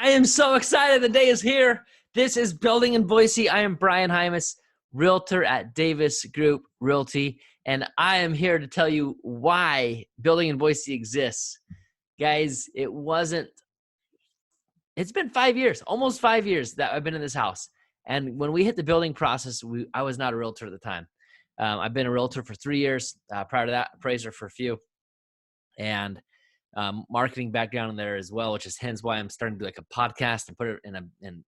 I am so excited. The day is here. This is Building in Boise. I am Brian Hymas, realtor at Davis Group Realty, and I am here to tell you why Building in Boise exists. Guys, it's been 5 years, almost 5 years that I've been in this house. And when we hit the building process, I was not a realtor at the time. I've been a realtor for 3 years. Prior to that, appraiser for a few. And marketing background in there as well, which is hence why I'm starting to do like a podcast and put it in and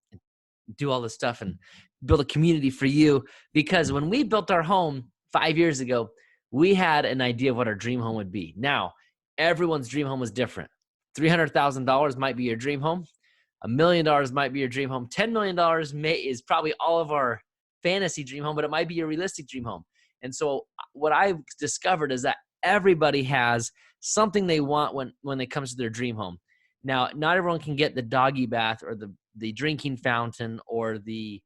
do all this stuff and build a community for you. Because when we built our home 5 years ago, we had an idea of what our dream home would be. Now, everyone's dream home is different. $300,000 might be your dream home. $1 million might be your dream home. $10 million is probably all of our fantasy dream home, but it might be your realistic dream home. And so what I've discovered is that everybody has something they want when it comes to their dream home. Now, not everyone can get the doggy bath or the drinking fountain or the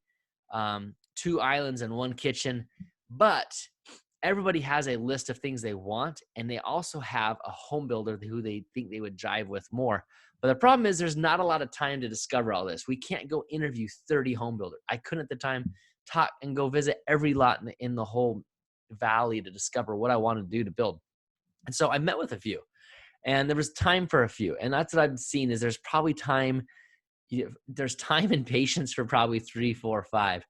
2 islands and 1 kitchen, but everybody has a list of things they want, and they also have a home builder who they think they would jive with more. But the problem is there's not a lot of time to discover all this. We can't go interview 30 home builders. I couldn't at the time talk and go visit every lot in the whole valley to discover what I wanted to do to build. And so I met with a few, and there was time for a few. And that's what I've seen is there's probably time. There's time and patience for probably 3, 4, 5.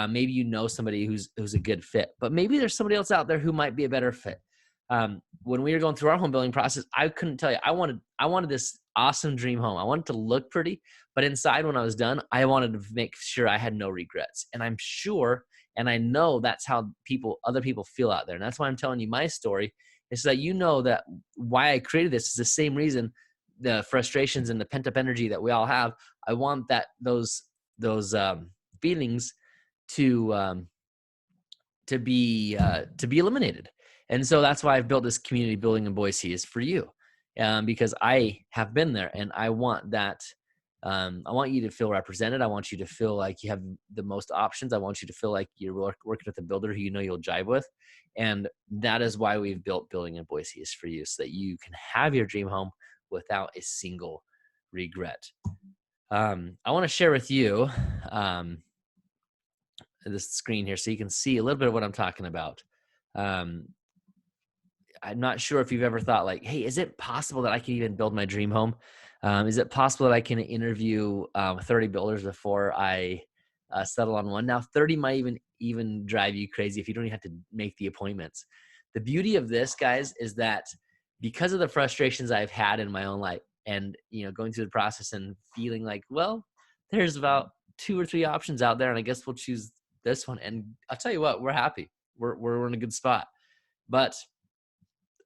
Maybe you know somebody who's a good fit, but maybe there's somebody else out there who might be a better fit. When we were going through our home building process, I couldn't tell you. I wanted this awesome dream home. I wanted it to look pretty, but inside when I was done, I wanted to make sure I had no regrets. And I'm sure, and I know that's how other people feel out there. And that's why I'm telling you my story, is so that you know that why I created this is the same reason, the frustrations and the pent up energy that we all have. I want those feelings to be eliminated. And so that's why I've built this community building in Boise is for you, because I have been there, and I want that. I want you to feel represented. I want you to feel like you have the most options. I want you to feel like you're working with a builder who you know you'll jive with. And that is why we've built Building in Boise is for you, so that you can have your dream home without a single regret. I want to share with you this screen here so you can see a little bit of what I'm talking about. I'm not sure if you've ever thought like, hey, is it possible that I can even build my dream home? Is it possible that I can interview 30 builders before I settle on one? Now, 30 might even drive you crazy if you don't even have to make the appointments. The beauty of this, guys, is that because of the frustrations I've had in my own life and, going through the process and feeling like, well, there's about 2 or 3 options out there, and I guess we'll choose this one. And I'll tell you what, we're happy. We're in a good spot. But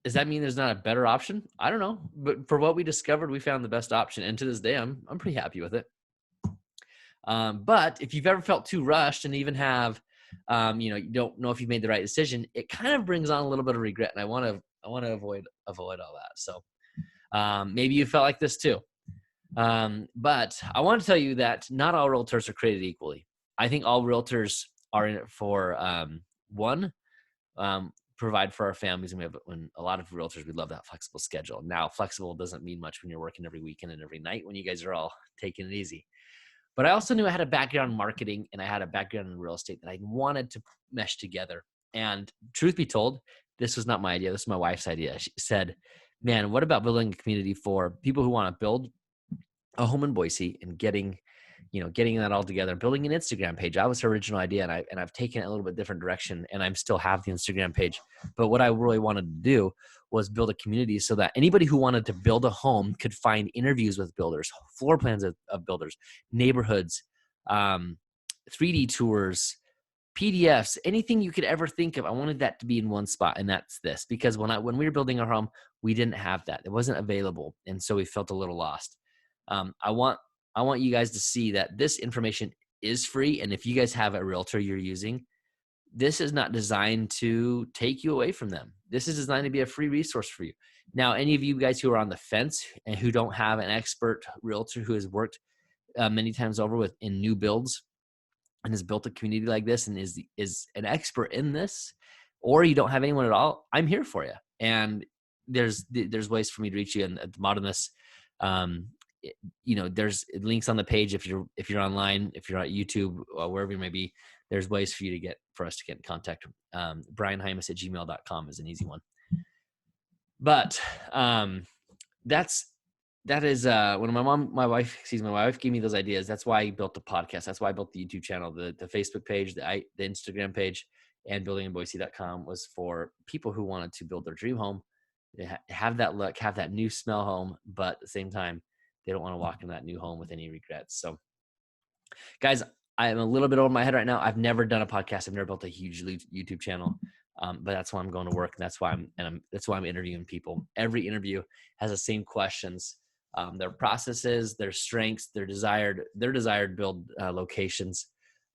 does that mean there's not a better option? I don't know. But for what we discovered, we found the best option. And to this day, I'm pretty happy with it. But if you've ever felt too rushed and even have, you don't know if you've made the right decision, it kind of brings on a little bit of regret. And I want to avoid all that. So maybe you felt like this too. But I want to tell you that not all realtors are created equally. I think all realtors are in it for provide for our families, and when a lot of realtors, we love that flexible schedule. Now, flexible doesn't mean much when you're working every weekend and every night when you guys are all taking it easy. But I also knew I had a background in marketing and I had a background in real estate that I wanted to mesh together. And truth be told, this was not my idea. This was my wife's idea. She said, man, what about building a community for people who want to build a home in Boise and getting that all together, building an Instagram page. That was her original idea. And I've taken it a little bit different direction, and I'm still have the Instagram page. But what I really wanted to do was build a community so that anybody who wanted to build a home could find interviews with builders, floor plans of builders, neighborhoods, 3D tours, PDFs, anything you could ever think of. I wanted that to be in one spot, and that's this. Because when we were building our home, we didn't have that. It wasn't available, and so we felt a little lost. I want you guys to see that this information is free. And if you guys have a realtor you're using, this is not designed to take you away from them. This is designed to be a free resource for you. Now, any of you guys who are on the fence and who don't have an expert realtor who has worked many times over in new builds and has built a community like this and is an expert in this, or you don't have anyone at all, I'm here for you. And there's ways for me to reach you. And at the bottom of this there's links on the page. If you're online, if you're on YouTube, wherever you may be, there's ways for us to get in contact. brianhymus@gmail.com is an easy one. But that is when my wife gave me those ideas. That's why I built the podcast. That's why I built the YouTube channel, the Facebook page, the Instagram page, and buildinginboise.com was for people who wanted to build their dream home, have that look, have that new smell home, but at the same time, they don't want to walk in that new home with any regrets. So guys, I'm a little bit over my head right now. I've never done a podcast. I've never built a huge YouTube channel. But that's why I'm going to work. And that's why I'm interviewing people. Every interview has the same questions, their processes, their strengths, their desired build locations.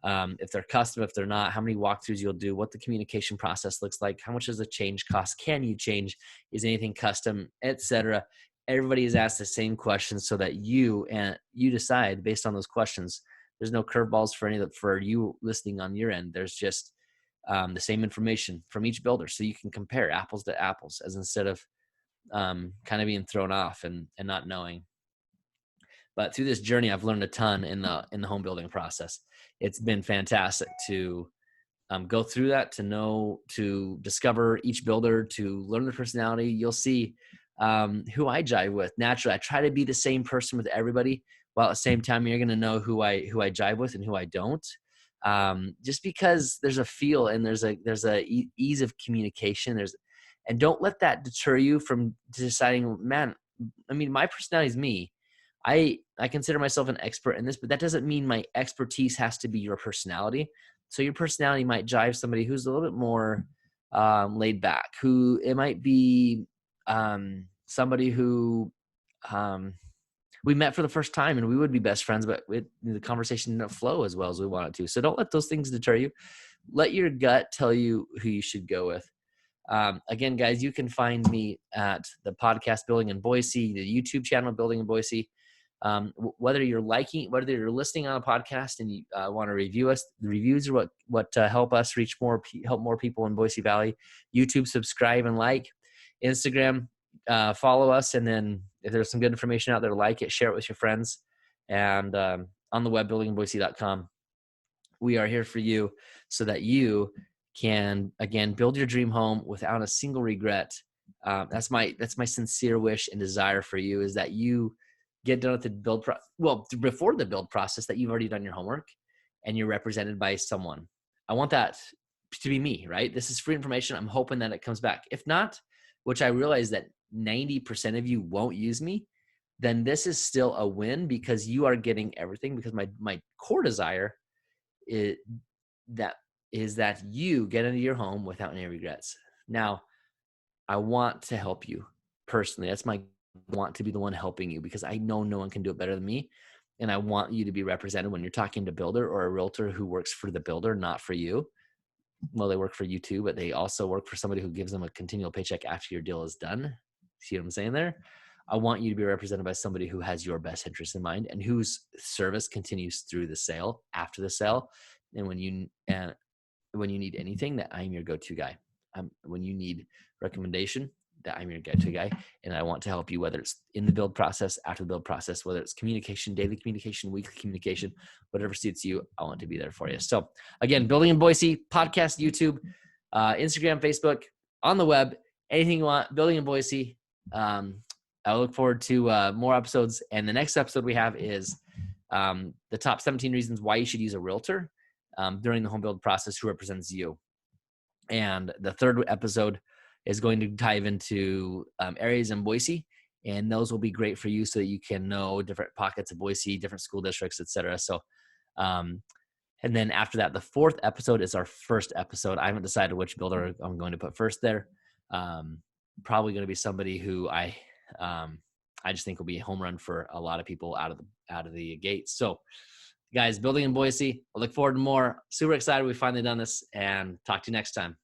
If they're custom, if they're not, how many walkthroughs you'll do, what the communication process looks like, how much does the change cost? Can you change? Is anything custom, etc. Everybody is asked the same questions so that you decide based on those questions. There's no curveballs for you listening on your end. There's just the same information from each builder, so you can compare apples to apples, as instead of kind of being thrown off and not knowing. But through this journey, I've learned a ton in the home building process. It's been fantastic to go through that, to discover each builder, to learn their personality. You'll see who I jive with. Naturally, I try to be the same person with everybody, while at the same time, you're going to know who I jive with and who I don't. Just because there's a feel and there's a ease of communication. And don't let that deter you from deciding, man, I mean, my personality is me. I consider myself an expert in this, but that doesn't mean my expertise has to be your personality. So your personality might jive somebody who's a little bit more laid back, who it might be somebody who we met for the first time and we would be best friends, but the conversation didn't flow as well as we want it to. So don't let those things deter you. Let your gut tell you who you should go with. Again, guys, you can find me at the podcast Building in Boise, the YouTube channel Building in Boise. Whether you're listening on a podcast and you want to review us, the reviews are what help us reach help more people in Boise Valley. YouTube, subscribe and like. Instagram, follow us, and then if there's some good information out there, like it, share it with your friends. And on the web, buildinginboise.com, we are here for you so that you can, again, build your dream home without a single regret. That's my sincere wish and desire for you, is that you get done with the build before the build process, that you've already done your homework and you're represented by someone. I want that to be me, right? This is free information. I'm hoping that it comes back. If not, which I realize that 90% of you won't use me, then this is still a win, because you are getting everything. Because my core desire is that you get into your home without any regrets. Now, I want to help you personally. I want to be the one helping you, because I know no one can do it better than me. And I want you to be represented when you're talking to a builder or a realtor who works for the builder, not for you. Well, they work for you too, but they also work for somebody who gives them a continual paycheck after your deal is done. See what I'm saying there? I want you to be represented by somebody who has your best interest in mind and whose service continues through the sale, after the sale. And when you need anything, that I'm your go-to guy. When you need recommendation, that I'm your go-to guy. And I want to help you, whether it's in the build process, after the build process, whether it's communication, daily communication, weekly communication, whatever suits you, I want to be there for you. So again, Building in Boise, podcast, YouTube, Instagram, Facebook, on the web, anything you want, Building in Boise. I look forward to more episodes. And the next episode we have is the top 17 reasons why you should use a realtor during the home build process, who represents you. And the third episode is going to dive into areas in Boise, and those will be great for you so that you can know different pockets of Boise, different school districts, etc. So, and then after that, the fourth episode is our first episode. I haven't decided which builder I'm going to put first there. Probably going to be somebody who I just think will be a home run for a lot of people out of the gates. So, guys, Building in Boise, I look forward to more. Super excited we finally done this, and talk to you next time.